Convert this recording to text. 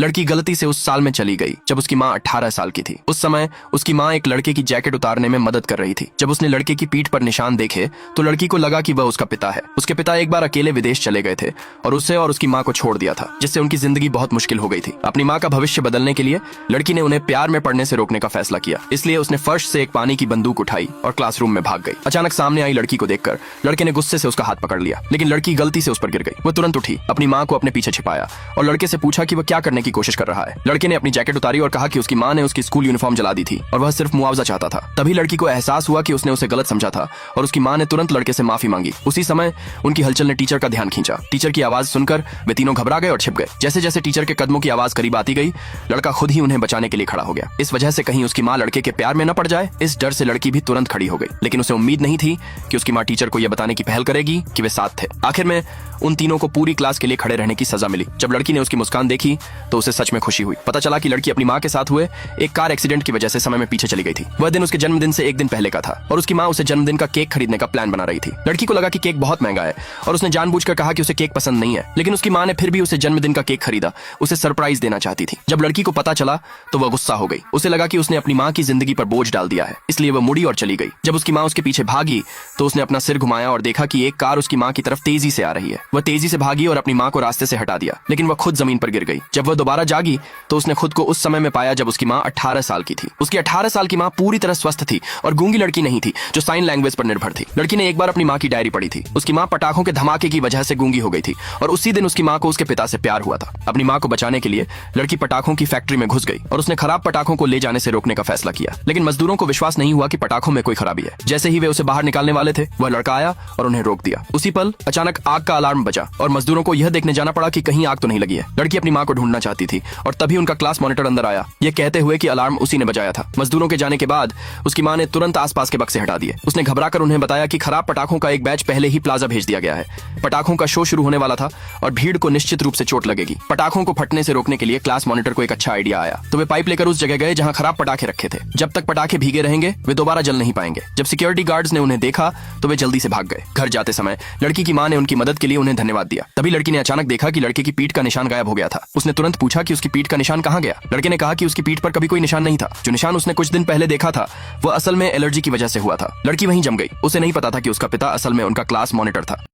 लड़की गलती से उस साल में चली गई जब उसकी माँ 18 साल की थी। उस समय उसकी माँ एक लड़के की जैकेट उतारने में मदद कर रही थी। जब उसने लड़के की पीठ पर निशान देखे तो लड़की को लगा कि वह उसका पिता है। उसके पिता एक बार अकेले विदेश चले गए थे और उसे और उसकी माँ को छोड़ दिया था, जिससे उनकी जिंदगी बहुत मुश्किल हो गई थी। अपनी माँ का भविष्य बदलने के लिए लड़की ने उन्हें प्यार में पढ़ने से रोकने का फैसला किया। इसलिए उसने फर्श से एक पानी की बंदूक उठाई और क्लासरूम में भाग गई। अचानक सामने आई लड़की को देखकर लड़के ने गुस्से से उसका हाथ पकड़ लिया, लेकिन लड़की गलती से उस पर गिर गई। वह तुरंत उठी, अपनी माँ को अपने पीछे छिपाया और लड़के से पूछा कि वह क्या करने की कोशिश कर रहा है। लड़के ने अपनी जैकेट उतारी और कहा कि उसकी माँ ने उसकी स्कूल यूनिफॉर्म जला दी थी और वह सिर्फ मुआवजा चाहता था। तभी लड़की को एहसास हुआ कि उसने उसे गलत समझा था और उसकी माँ ने तुरंत लड़के से माफी मांगी। उसी समय उनकी हलचल ने टीचर का ध्यान खींचा। टीचर की आवाज सुनकर वे तीनों घबरा गए और छिप गए। जैसे जैसे टीचर के कदमों की आवाज करीब आती गई, लड़का खुद ही उन्हें बचाने के लिए खड़ा हो गया। इस वजह से कहीं उसकी माँ लड़के के प्यार में न पड़ जाए, इस डर से लड़की भी तुरंत खड़ी हो गई। लेकिन उसे उम्मीद नहीं थी कि उसकी माँ टीचर को यह बताने की पहल करेगी कि वे साथ थे। आखिर में उन तीनों को पूरी क्लास के लिए खड़े रहने की सजा मिली। जब लड़की ने उसकी मुस्कान देखी तो उसे सच में खुशी हुई। पता चला कि लड़की अपनी माँ के साथ हुए एक कार एक्सीडेंट की वजह से समय में पीछे चली गई थी। वह दिन उसके जन्मदिन से एक दिन पहले का था और उसकी माँ उसे जन्मदिन का केक खरीदने का प्लान बना रही थी। लड़की को लगा कि केक बहुत महंगा है और उसने जानबूझकर कहा कि उसे केक पसंद नहीं है, लेकिन उसकी माँ ने फिर भी उसे जन्मदिन का केक खरीदा। उसे सरप्राइज देना चाहती थी। जब लड़की को पता चला तो वह गुस्सा हो गई। उसे लगा कि उसने अपनी माँ की जिंदगी पर बोझ डाल दिया है, इसलिए वह मुड़ी और चली गई। जब उसकी माँ उसके पीछे भागी तो उसने अपना सिर घुमाया और देखा कि एक कार उसकी माँ की तरफ तेजी से आ रही है। वह तेजी से भागी और अपनी माँ को रास्ते से हटा दिया, लेकिन वह खुद जमीन पर गिर गई। जब वह दोबारा जागी तो उसने खुद को उस समय में पाया जब उसकी माँ 18 साल की थी। उसकी 18 साल की माँ पूरी तरह स्वस्थ थी और गूंगी लड़की नहीं थी जो साइन लैंग्वेज पर निर्भर थी। लड़की ने एक बार अपनी माँ की डायरी पढ़ी थी। उसकी माँ पटाखों के धमाके की वजह से गूंगी हो गई थी और उसी दिन उसकी माँ को उसके पिता से प्यार हुआ था। अपनी माँ को बचाने के लिए लड़की पटाखों की फैक्ट्री में घुस गई और उसने खराब पटाखों को ले जाने से रोकने का फैसला किया। लेकिन मजदूरों को विश्वास नहीं हुआ कि पटाखों में कोई खराबी है। जैसे ही वे उसे बाहर निकालने वाले थे, वह लड़का आया और उन्हें रोक दिया। उसी पल अचानक आग का अलार्म बजा और मजदूरों को यह देखने जाना पड़ा कि कहीं आग तो नहीं लगी है। लड़की अपनी माँ को ढूंढना चाहती थी और तभी उनका क्लास मॉनिटर अंदर आया, यह कहते हुए कि अलार्म उसी ने बजाया था। मजदूरों के जाने के बाद उसकी माँ ने तुरंत आसपास के बक्से हटा दिए। उसने घबराकर उन्हें बताया कि खराब पटाखों का एक बैच पहले ही प्लाजा भेज दिया गया है। पटाखों का शो शुरू होने वाला था और भीड़ को निश्चित रूप से चोट लगेगी। पटाखों को फटने से रोकने के लिए क्लास मॉनिटर को एक अच्छा आइडिया आया, तो वे पाइप लेकर उस जगह गए जहां खराब पटाखे रखे थे। जब तक पटाखे भीगे रहेंगे वे दोबारा जल नहीं पाएंगे। जब सिक्योरिटी गार्ड्स ने उन्हें देखा तो वे जल्दी से भाग गए। घर जाते समय लड़की की माँ ने उनकी मदद के लिए उन्हें धन्यवाद दिया। तभी लड़की ने अचानक देखा कि लड़के की पीठ का निशान गायब हो गया था। उसने तुरंत पूछा कि उसकी पीठ का निशान कहाँ गया। लड़के ने कहा कि उसकी पीठ पर कभी कोई निशान नहीं था। जो निशान उसने कुछ दिन पहले देखा था वह असल में एलर्जी की वजह से हुआ था। लड़की वहीं जम गई। उसे नहीं पता था कि उसका पिता असल में उनका क्लास मॉनिटर था।